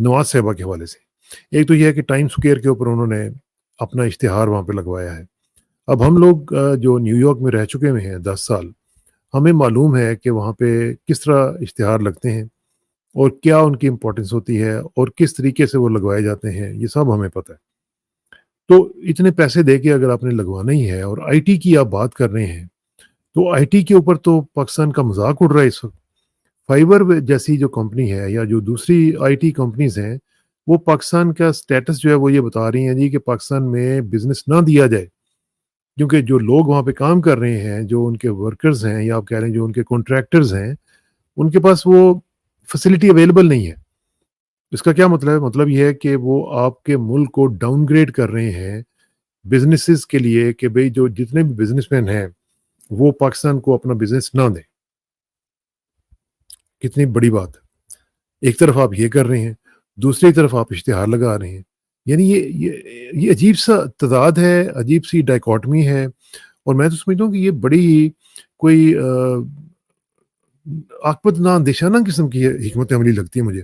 نواز صاحبہ کے حوالے سے۔ ایک تو یہ ہے کہ ٹائم اسکوائر کے اوپر انہوں نے اپنا اشتہار وہاں پہ لگوایا ہے۔ اب ہم لوگ جو نیو یارک میں رہ چکے ہوئے ہیں 10 سال، ہمیں معلوم ہے کہ وہاں پہ کس طرح اشتہار لگتے ہیں اور کیا ان کی امپورٹنس ہوتی ہے اور کس طریقے سے وہ لگوائے جاتے ہیں، یہ سب ہمیں پتہ ہے۔ تو اتنے پیسے دے کے اگر آپ نے لگوانا ہی ہے اور آئی ٹی کی آپ بات کر رہے ہیں، تو آئی ٹی کے اوپر تو پاکستان کا مذاق اڑ رہا ہے اس وقت۔ فائبر جیسی جو کمپنی ہے یا جو دوسری آئی ٹی کمپنیز ہیں، وہ پاکستان کا سٹیٹس جو ہے وہ یہ بتا رہی ہیں جی کہ پاکستان میں بزنس نہ دیا جائے، کیونکہ جو لوگ وہاں پہ کام کر رہے ہیں، جو ان کے ورکرز ہیں یا آپ کہہ رہے ہیں جو ان کے کانٹریکٹرز ہیں، ان کے پاس وہ فیسلٹی اویلیبل نہیں ہے۔ اس کا کیا مطلب ہے؟ مطلب یہ ہے کہ وہ آپ کے ملک کو ڈاؤن گریڈ کر رہے ہیں بزنسز کے لیے، کہ بھئی جو جتنے بھی بزنس مین ہیں وہ پاکستان کو اپنا بزنس نہ دیں۔ کتنی بڑی بات ہے! ایک طرف آپ یہ کر رہے ہیں، دوسری طرف آپ اشتہار لگا رہے ہیں۔ یعنی یہ عجیب سا تضاد ہے، عجیب سی ڈائیکاٹمی ہے، اور میں تو سمجھتا ہوں کہ یہ بڑی ہی کوئی عاقبت ناندیشانہ قسم کی حکمت عملی لگتی ہے مجھے،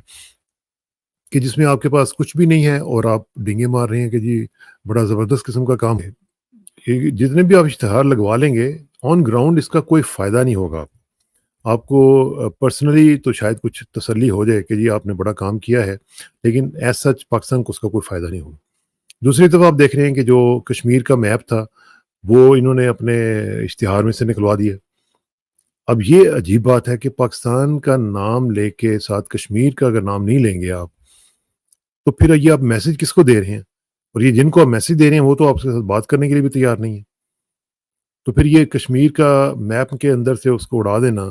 کہ جس میں آپ کے پاس کچھ بھی نہیں ہے اور آپ ڈینگے مار رہے ہیں کہ جی بڑا زبردست قسم کا کام ہے۔ یہ جتنے بھی آپ اشتہار لگوا لیں گے، آن گراؤنڈ اس کا کوئی فائدہ نہیں ہوگا۔ آپ کو پرسنلی تو شاید کچھ تسلی ہو جائے کہ جی آپ نے بڑا کام کیا ہے، لیکن ایز سچ پاکستان کو اس کا کوئی فائدہ نہیں ہوگا۔ دوسری طرف آپ دیکھ رہے ہیں کہ جو کشمیر کا میپ تھا وہ انہوں نے اپنے اشتہار میں سے نکلوا دیا۔ اب یہ عجیب بات ہے کہ پاکستان کا نام لے کے ساتھ کشمیر کا اگر نام نہیں لیں گے آپ، تو پھر یہ آپ میسج کس کو دے رہے ہیں؟ اور یہ جن کو آپ میسج دے رہے ہیں وہ تو آپ کے ساتھ بات کرنے کے لیے بھی تیار نہیں ہے۔ تو پھر یہ کشمیر کا میپ کے اندر سے اس کو اڑا دینا،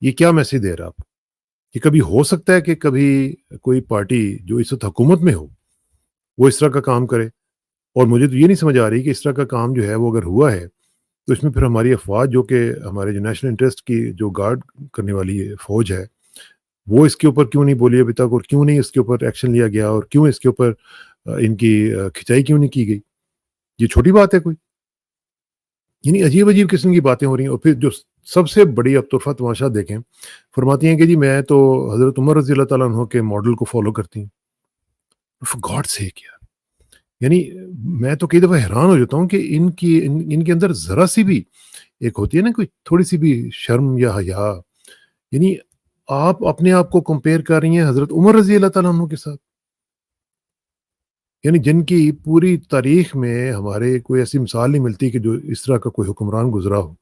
یہ کیا میسج دے رہا ہے آپ؟ کہ کبھی ہو سکتا ہے کہ کبھی کوئی پارٹی جو اس وقت حکومت میں ہو وہ اس طرح کا کام کرے؟ اور مجھے تو یہ نہیں سمجھ آ رہی کہ اس طرح کا کام جو ہے وہ اگر ہوا ہے تو اس میں پھر ہماری افواج جو کہ ہمارے جو نیشنل انٹرسٹ کی جو گارڈ کرنے والی فوج ہے، وہ اس کے اوپر کیوں نہیں بولی ابھی تک، اور کیوں نہیں اس کے اوپر ایکشن لیا گیا، اور کیوں اس کے اوپر ان کی کھچائی کیوں نہیں کی گئی؟ یہ چھوٹی بات ہے کوئی؟ یعنی عجیب عجیب قسم کی باتیں ہو رہی ہیں۔ اور پھر جو سب سے بڑی اب طرفہ تماشا دیکھیں، فرماتی ہیں کہ جی میں تو حضرت عمر رضی اللہ تعالیٰ عنہ کے ماڈل کو فالو کرتی ہوں۔ فار گاڈ سیک یار! یعنی میں تو کئی دفعہ حیران ہو جاتا ہوں کہ ان کے اندر ذرا سی بھی ایک ہوتی ہے نا، کوئی تھوڑی سی بھی شرم یا حیا۔ یعنی آپ اپنے آپ کو کمپیئر کر رہی ہیں حضرت عمر رضی اللہ تعالیٰ عنہ کے ساتھ، یعنی جن کی پوری تاریخ میں ہمارے کوئی ایسی مثال نہیں ملتی کہ جو اس طرح کا کوئی حکمران گزرا ہو،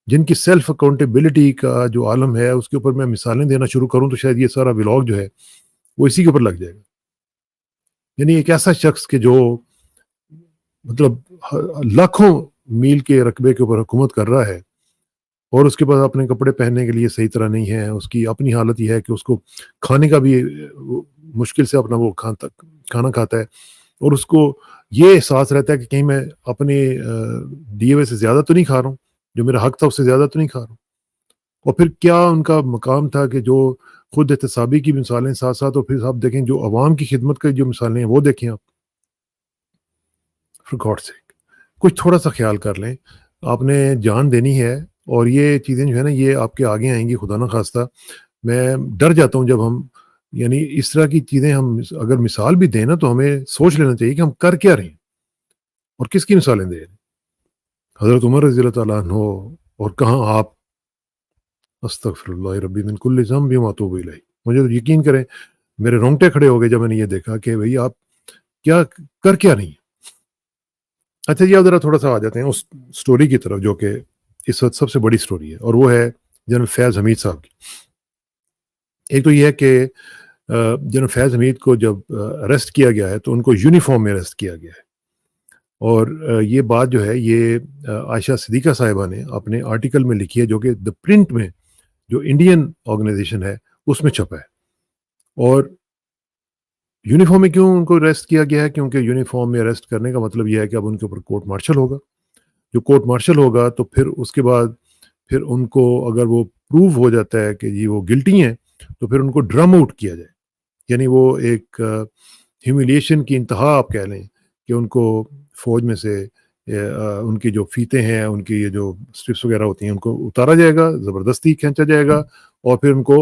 جن کی سیلف اکاؤنٹیبلٹی کا جو عالم ہے اس کے اوپر میں مثالیں دینا شروع کروں تو شاید یہ سارا ولاگ جو ہے وہ اسی کے اوپر لگ جائے گا۔ یعنی ایک ایسا شخص کہ جو مطلب لاکھوں میل کے رقبے کے اوپر حکومت کر رہا ہے، اور اس کے پاس اپنے کپڑے پہننے کے لیے صحیح طرح نہیں ہے، اس کی اپنی حالت یہ ہے کہ اس کو کھانے کا بھی مشکل سے اپنا وہ کھانا کھاتا ہے، اور اس کو یہ احساس رہتا ہے کہ کہیں میں اپنے دیے ہوئے سے زیادہ تو نہیں کھا رہا ہوں، جو میرا حق تھا اس سے زیادہ تو نہیں کھا رہا ہوں۔ اور پھر کیا ان کا مقام تھا کہ جو خود احتسابی کی مثالیں ساتھ ساتھ، اور پھر آپ دیکھیں جو عوام کی خدمت کی جو مثالیں ہیں وہ دیکھیں آپ۔ فار گاڈ سیک کچھ تھوڑا سا خیال کر لیں، آپ نے جان دینی ہے، اور یہ چیزیں جو ہے نا یہ آپ کے آگے آئیں گی خدا نہ خواستہ۔ میں ڈر جاتا ہوں جب ہم یعنی اس طرح کی چیزیں ہم اگر مثال بھی دیں نا تو ہمیں سوچ لینا چاہیے کہ ہم کر کیا رہے ہیں اور کس کی مثالیں دے رہے ہیں۔ حضرت عمر رضی اللہ تعالیٰ عنہ، اور کہاں آپ! استغفر اللہ ربی من کل ذنب و اتوب الیہ۔ مجھے تو یقین کریں میرے رونگٹے کھڑے ہو گئے جب میں نے یہ دیکھا کہ بھئی آپ کیا کر کیا رہی ہیں۔ اچھا جی، اب ذرا تھوڑا سا آ جاتے ہیں اس سٹوری کی طرف جو کہ اس وقت سب سے بڑی سٹوری ہے، اور وہ ہے جنرل فیض حمید صاحب کی۔ ایک تو یہ ہے کہ جنرل فیض حمید کو جب اریسٹ کیا گیا ہے تو ان کو یونیفارم میں اریسٹ کیا گیا ہے، اور یہ بات جو ہے یہ عائشہ صدیقہ صاحبہ نے اپنے آرٹیکل میں لکھی ہے، جو کہ دا پرنٹ میں جو انڈین آرگنائزیشن ہے اس میں چھپا ہے۔ اور یونیفارم میں کیوں ان کو اریسٹ کیا گیا ہے؟ کیونکہ یونیفارم میں اریسٹ کرنے کا مطلب یہ ہے کہ اب ان کے اوپر کورٹ مارشل ہوگا۔ جو کورٹ مارشل ہوگا تو پھر اس کے بعد پھر ان کو اگر وہ پروو ہو جاتا ہے کہ جی وہ گلٹی ہیں تو پھر ان کو ڈرم آؤٹ کیا جائے، یعنی وہ ایک ہیومیلیشن کی انتہا آپ کہہ لیں کہ ان کو فوج میں سے ان کی جو فیتے ہیں، ان کی یہ جو اسٹرپس وغیرہ ہوتی ہیں ان کو اتارا جائے گا، زبردستی کھینچا جائے گا، اور پھر ان کو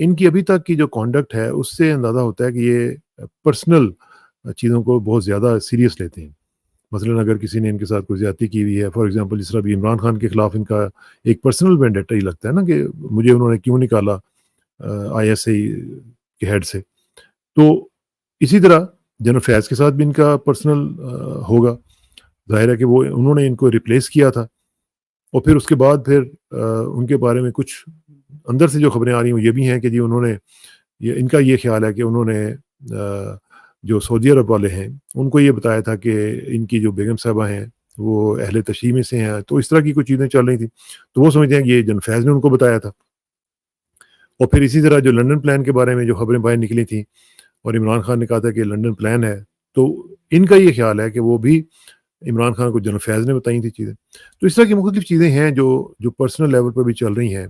ان کی ابھی تک کی جو کانڈکٹ ہے اس سے اندازہ ہوتا ہے کہ یہ پرسنل چیزوں کو بہت زیادہ سیریس لیتے ہیں. مثلاً اگر کسی نے ان کے ساتھ کوئی زیادتی کی ہوئی ہے، فار ایگزامپل جس طرح بھی عمران خان کے خلاف ان کا ایک پرسنل وینڈیٹا ہی لگتا ہے نا کہ مجھے انہوں نے کیوں نکالا آئی ایس آئی کے ہیڈ سے. تو اسی طرح جنرل فیض کے ساتھ بھی ان کا پرسنل ہوگا. ظاہر ہے کہ وہ انہوں نے ان کو ریپلیس کیا تھا، اور پھر اس کے بعد پھر ان کے بارے میں کچھ اندر سے جو خبریں آ رہی ہیں وہ یہ بھی ہیں کہ جی انہوں نے ان کا یہ خیال ہے کہ انہوں نے جو سعودی عرب والے ہیں ان کو یہ بتایا تھا کہ ان کی جو بیگم صاحبہ ہیں وہ اہل تشیع میں سے ہیں. تو اس طرح کی کچھ چیزیں چل رہی تھیں، تو وہ سمجھتے ہیں کہ یہ جنرل فیض نے ان کو بتایا تھا. اور پھر اسی طرح جو لنڈن پلان کے بارے میں جو خبریں باہر نکلی تھیں اور عمران خان نے کہا تھا کہ لنڈن پلان ہے، تو ان کا یہ خیال ہے کہ وہ بھی عمران خان کو جنرل فیض نے بتائی تھی چیزیں. تو اس طرح کی مختلف چیزیں ہیں جو پرسنل لیول پر بھی چل رہی ہیں.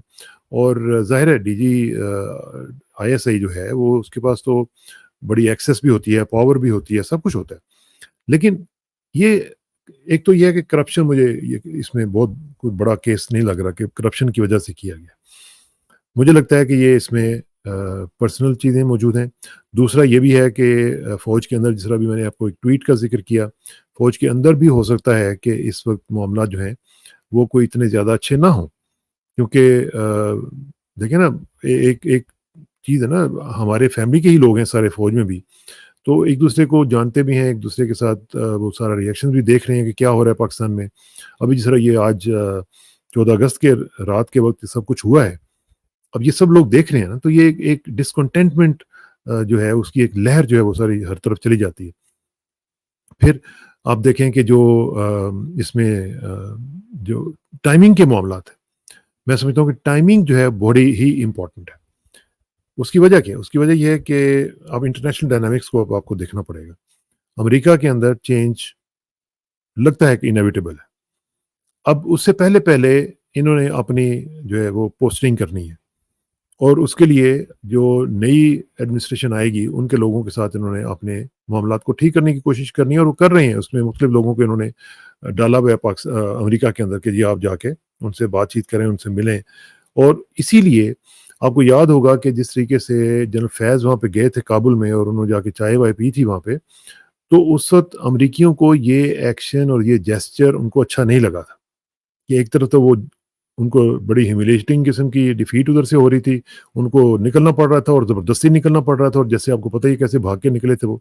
اور ظاہر ہے D G I S I جو ہے وہ اس کے پاس تو بڑی ایکسیس بھی ہوتی ہے، پاور بھی ہوتی ہے، سب کچھ ہوتا ہے. لیکن یہ ایک تو یہ ہے کہ کرپشن، مجھے اس میں بہت کوئی بڑا کیس نہیں لگ رہا کہ کرپشن کی وجہ سے کیا گیا. مجھے لگتا ہے کہ یہ اس میں پرسنل چیزیں موجود ہیں. دوسرا یہ بھی ہے کہ فوج کے اندر، جس طرح بھی میں نے آپ کو ایک ٹویٹ کا ذکر کیا، فوج کے اندر بھی ہو سکتا ہے کہ اس وقت معاملات جو ہیں وہ کوئی اتنے زیادہ اچھے نہ ہوں. کیونکہ دیکھیں نا، ایک چیز ہے نا، ہمارے فیملی کے ہی لوگ ہیں سارے فوج میں بھی، تو ایک دوسرے کو جانتے بھی ہیں، ایک دوسرے کے ساتھ وہ سارا ریئیکشن بھی دیکھ رہے ہیں کہ کیا ہو رہا ہے پاکستان میں. ابھی جس طرح یہ آج 14 اگست کے رات کے وقت سب کچھ ہوا ہے، اب یہ سب لوگ دیکھ رہے ہیں نا، تو یہ ایک ڈسکنٹینٹمنٹ جو ہے اس کی ایک لہر جو ہے وہ ساری ہر طرف چلی جاتی ہے. پھر آپ دیکھیں کہ جو اس میں جو ٹائمنگ کے معاملات ہیں، میں سمجھتا ہوں کہ ٹائمنگ جو ہے بڑی ہی امپورٹنٹ ہے. اس کی وجہ کیا ہے؟ اس کی وجہ یہ ہے کہ اب انٹرنیشنل ڈائنامکس کو اب آپ کو دیکھنا پڑے گا. امریکہ کے اندر چینج لگتا ہے کہ انیویٹیبل ہے. اب اس سے پہلے انہوں نے اپنی جو ہے وہ پوسٹنگ کرنی ہے، اور اس کے لیے جو نئی ایڈمنسٹریشن آئے گی ان کے لوگوں کے ساتھ انہوں نے اپنے معاملات کو ٹھیک کرنے کی کوشش کرنی ہے، اور وہ کر رہے ہیں. اس میں مختلف لوگوں کو انہوں نے ڈالا ہوا ہے امریکہ کے اندر کہ جی آپ جا کے ان سے بات چیت کریں، ان سے ملیں. اور اسی لیے آپ کو یاد ہوگا کہ جس طریقے سے جنرل فیض وہاں پہ گئے تھے کابل میں، اور انہوں نے جا کے چائے وائے پی تھی وہاں پہ، تو اس وقت امریکیوں کو یہ ایکشن اور یہ جیسچر ان کو اچھا نہیں لگا تھا. کہ ایک طرف تو وہ ان کو بڑی ہیومیلیٹنگ قسم کی ڈیفیٹ ادھر سے ہو رہی تھی، ان کو نکلنا پڑ رہا تھا اور زبردستی نکلنا پڑ رہا تھا، اور جیسے آپ کو پتہ ہی کیسے بھاگ کے نکلے تھے وہ.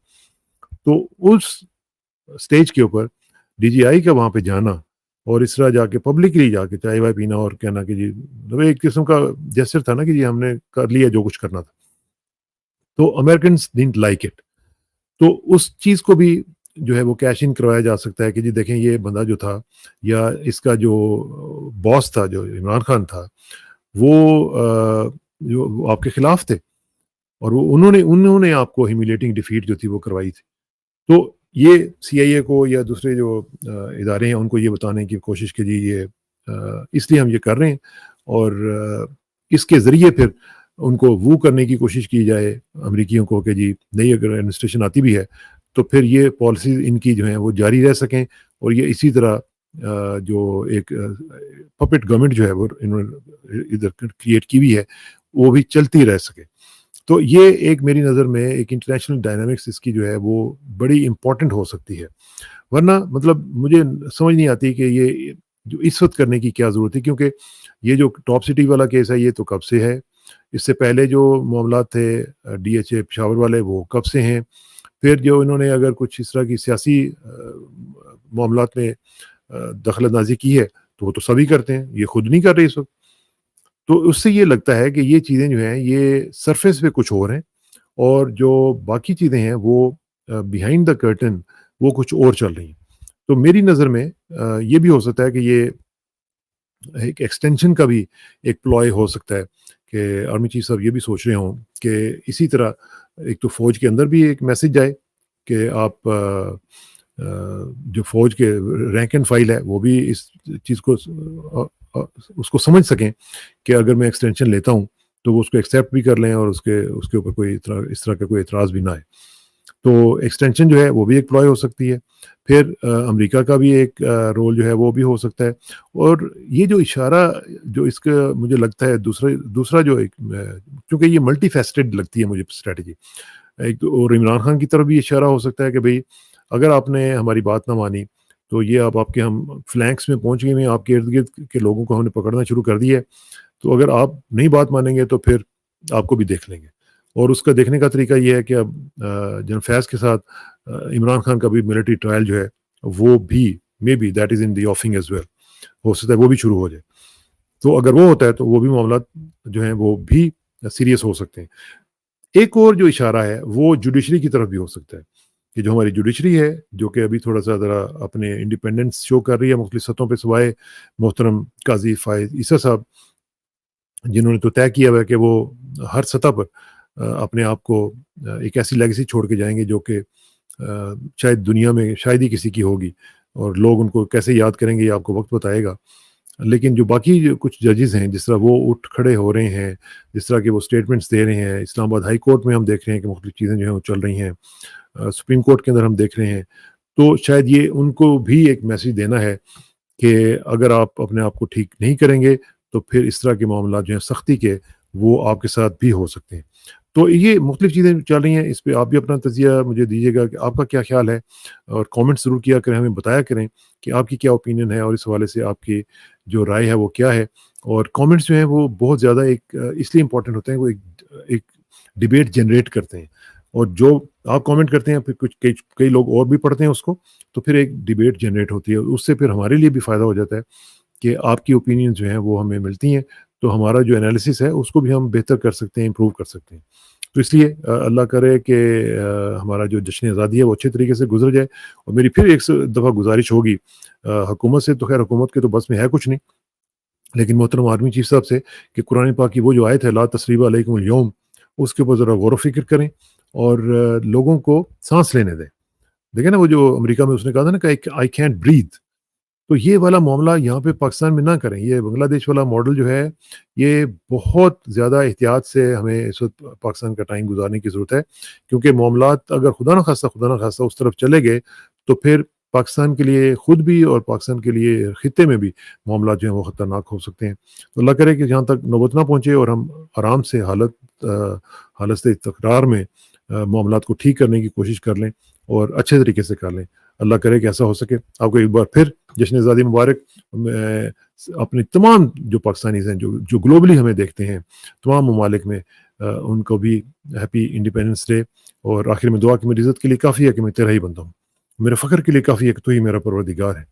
تو اس سٹیج کے اوپر ڈی جی آئی کا وہاں پہ جانا، اور اس طرح جا کے پبلکلی جا کے چائے وائے پینا اور کہنا کہ جی ایک قسم کا جیسر تھا نا کہ جی ہم نے کر لیا جو کچھ کرنا تھا. تو امیرکنس ڈنٹ لائک اٹ. تو اس چیز کو بھی جو ہے وہ کیش ان کروایا جا سکتا ہے کہ جی دیکھیں یہ بندہ جو تھا، یا اس کا جو باس تھا جو عمران خان تھا، وہ جو آپ کے خلاف تھے، اور وہ انہوں نے آپ کو ہیومیلیٹنگ ڈیفیٹ جو تھی وہ کروائی تھی. تو یہ سی آئی اے کو یا دوسرے جو ادارے ہیں ان کو یہ بتانے کی کوشش کی جی یہ اس لیے ہم یہ کر رہے ہیں، اور اس کے ذریعے پھر ان کو وہ کرنے کی کوشش کی جائے امریکیوں کو کہ جی نئی اگر ایڈمنسٹریشن آتی بھی ہے تو پھر یہ پالیسیز ان کی جو ہیں وہ جاری رہ سکیں، اور یہ اسی طرح جو ایک پپٹ گورنمنٹ جو ہے وہ انہوں نے ادھر کریٹ کی ہوئی ہے وہ بھی چلتی رہ سکے. تو یہ ایک میری نظر میں ایک انٹرنیشنل ڈائنامکس اس کی جو ہے وہ بڑی امپورٹنٹ ہو سکتی ہے. ورنہ مطلب مجھے سمجھ نہیں آتی کہ یہ جو اس وقت کرنے کی کیا ضرورت ہے، کیونکہ یہ جو ٹاپ سٹی والا کیس ہے یہ تو کب سے ہے. اس سے پہلے جو معاملات تھے ڈی ایچ اے پشاور والے وہ کب سے ہیں. پھر جو انہوں نے اگر کچھ اس طرح کی سیاسی معاملات میں دخل اندازی کی ہے تو وہ تو سبھی کرتے ہیں، یہ خود نہیں کر رہے اس وقت. تو اس سے یہ لگتا ہے کہ یہ چیزیں جو ہیں یہ سرفیس پہ کچھ اور ہیں، اور جو باقی چیزیں ہیں وہ بیہائنڈ دا کرٹن وہ کچھ اور چل رہی ہیں. تو میری نظر میں یہ بھی ہو سکتا ہے کہ یہ ایک ایکسٹینشن کا بھی ایک پلوائے ہو سکتا ہے کہ آرمی چیف صاحب یہ بھی سوچ رہے ہوں کہ اسی طرح ایک تو فوج کے اندر بھی ایک میسج جائے کہ آپ جو فوج کے رینک اینڈ فائل ہے وہ بھی اس چیز کو اس کو سمجھ سکیں کہ اگر میں ایکسٹینشن لیتا ہوں تو وہ اس کو ایکسیپٹ بھی کر لیں، اور اس کے اوپر کوئی اس طرح کا کوئی اعتراض بھی نہ آئے. تو ایکسٹینشن جو ہے وہ بھی ایک پلائے ہو سکتی ہے. پھر امریکہ کا بھی ایک رول جو ہے وہ بھی ہو سکتا ہے. اور یہ جو اشارہ جو اس کا مجھے لگتا ہے دوسرا جو ایک کیونکہ یہ ملٹی فیسٹڈ لگتی ہے مجھے اسٹریٹجی. ایک تو اور عمران خان کی طرف بھی اشارہ ہو سکتا ہے کہ بھئی اگر آپ نے ہماری بات نہ مانی تو یہ آپ کے ہم فلینکس میں پہنچ گئے ہیں, آپ کے ارد گرد کے لوگوں کو ہم نے پکڑنا شروع کر دیا ہے, تو اگر آپ نہیں بات مانیں گے تو پھر آپ کو بھی دیکھ لیں گے. اور اس کا دیکھنے کا طریقہ یہ ہے کہ اب جنرل فیض کے ساتھ عمران خان کا بھی ملٹری ٹرائل جو ہے وہ بھی may be that is in the offing as well, ہو سکتا ہے وہ بھی شروع ہو جائے. تو اگر وہ ہوتا ہے تو وہ بھی معاملات جو ہیں وہ بھی سیریس ہو سکتے ہیں. ایک اور جو اشارہ ہے وہ جوڈیشری کی طرف بھی ہو سکتا ہے کہ جو ہماری جوڈیشری ہے جو کہ ابھی تھوڑا سا ذرا اپنے انڈیپینڈنس شو کر رہی ہے مختلف سطحوں پہ, سوائے محترم قاضی فائز عیسیٰ صاحب جنہوں نے تو طے کیا ہوا ہے کہ وہ ہر سطح پر اپنے آپ کو ایک ایسی لیگیسی چھوڑ کے جائیں گے جو کہ شاید دنیا میں شاید ہی کسی کی ہوگی, اور لوگ ان کو کیسے یاد کریں گے یہ آپ کو وقت بتائے گا. لیکن جو باقی جو کچھ ججز ہیں جس طرح وہ اٹھ کھڑے ہو رہے ہیں, جس طرح کہ وہ سٹیٹمنٹس دے رہے ہیں, اسلام آباد ہائی کورٹ میں ہم دیکھ رہے ہیں کہ مختلف چیزیں جو ہیں وہ چل رہی ہیں, سپریم کورٹ کے اندر ہم دیکھ رہے ہیں, تو شاید یہ ان کو بھی ایک میسیج دینا ہے کہ اگر آپ اپنے آپ کو ٹھیک نہیں کریں گے تو پھر اس طرح کے معاملات جو ہیں سختی کے وہ آپ کے ساتھ بھی ہو سکتے ہیں. تو یہ مختلف چیزیں چل رہی ہیں, اس پہ آپ بھی اپنا تجزیہ مجھے دیجیے گا کہ آپ کا کیا خیال ہے, اور کامنٹ ضرور کیا کریں, ہمیں بتایا کریں کہ آپ کی کیا اوپینین ہے اور اس حوالے سے آپ کی جو رائے ہے وہ کیا ہے. اور کامنٹس جو ہیں وہ بہت زیادہ ایک اس لیے امپورٹنٹ ہوتے ہیں, وہ ایک ڈیبیٹ جنریٹ کرتے ہیں, اور جو آپ کامنٹ کرتے ہیں پھر کئی لوگ اور بھی پڑھتے ہیں اس کو, تو پھر ایک ڈیبیٹ جنریٹ ہوتی ہے, اس سے پھر ہمارے لیے بھی فائدہ ہو جاتا ہے کہ آپ کی اوپینین جو ہیں وہ ہمیں ملتی ہیں, تو ہمارا جو انالیسس ہے اس کو بھی ہم بہتر کر سکتے ہیں, امپروو کر سکتے ہیں. تو اس لیے اللہ کرے کہ ہمارا جو جشن آزادی ہے وہ اچھے طریقے سے گزر جائے. اور میری پھر ایک دفعہ گزارش ہوگی حکومت سے, تو خیر حکومت کے تو بس میں ہے کچھ نہیں, لیکن محترم آرمی چیف صاحب سے کہ قرآن پاک کی وہ جو آیت ہے لا تثریب علیکم اليوم, اس کے اوپر ذرا غور و فکر کریں اور لوگوں کو سانس لینے دیں. دیکھیں نا وہ جو امریکہ میں اس نے کہا تھا نا کہ آئی کینٹ بریتھ, تو یہ والا معاملہ یہاں پہ پاکستان میں نہ کریں. یہ بنگلہ دیش والا ماڈل جو ہے یہ بہت زیادہ احتیاط سے ہمیں اس وقت پاکستان کا ٹائم گزارنے کی ضرورت ہے, کیونکہ معاملات اگر خدا نہ خواستہ اس طرف چلے گئے تو پھر پاکستان کے لیے خود بھی اور پاکستان کے لیے خطے میں بھی معاملات جو ہیں وہ خطرناک ہو سکتے ہیں. تو اللہ کرے کہ جہاں تک نوبت نہ پہنچے اور ہم آرام سے حالت تکرار میں معاملات کو ٹھیک کرنے کی کوشش کر لیں اور اچھے طریقے سے کر لیں. اللہ کرے کہ ایسا ہو سکے. آپ کو ایک بار پھر جشن آزادی مبارک. میں اپنے تمام جو پاکستانیز ہیں جو گلوبلی ہمیں دیکھتے ہیں تمام ممالک میں ان کو بھی ہیپی انڈیپینڈنس ڈے. اور آخر میں دعا کہ میری عزت کے لیے کافی ہے کہ میں تیرا ہی بندہ ہوں, میرے فخر کے لیے کافی ہے کہ تو ہی میرا پروردگار ہے.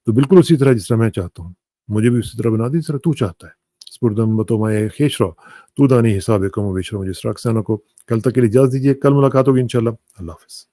تو بالکل اسی طرح جس طرح میں چاہتا ہوں مجھے بھی اسی طرح بنا دی جس طرح تو چاہتا ہے. سپردم بتو میں خیش رہو تو دانی حساب کم و بیش رہو. مجھے اسراکسانہ کو کل تک کے لیے اجازت دیجیے, کل ملاقات ہوگی انشاءاللہ. اللہ حافظ.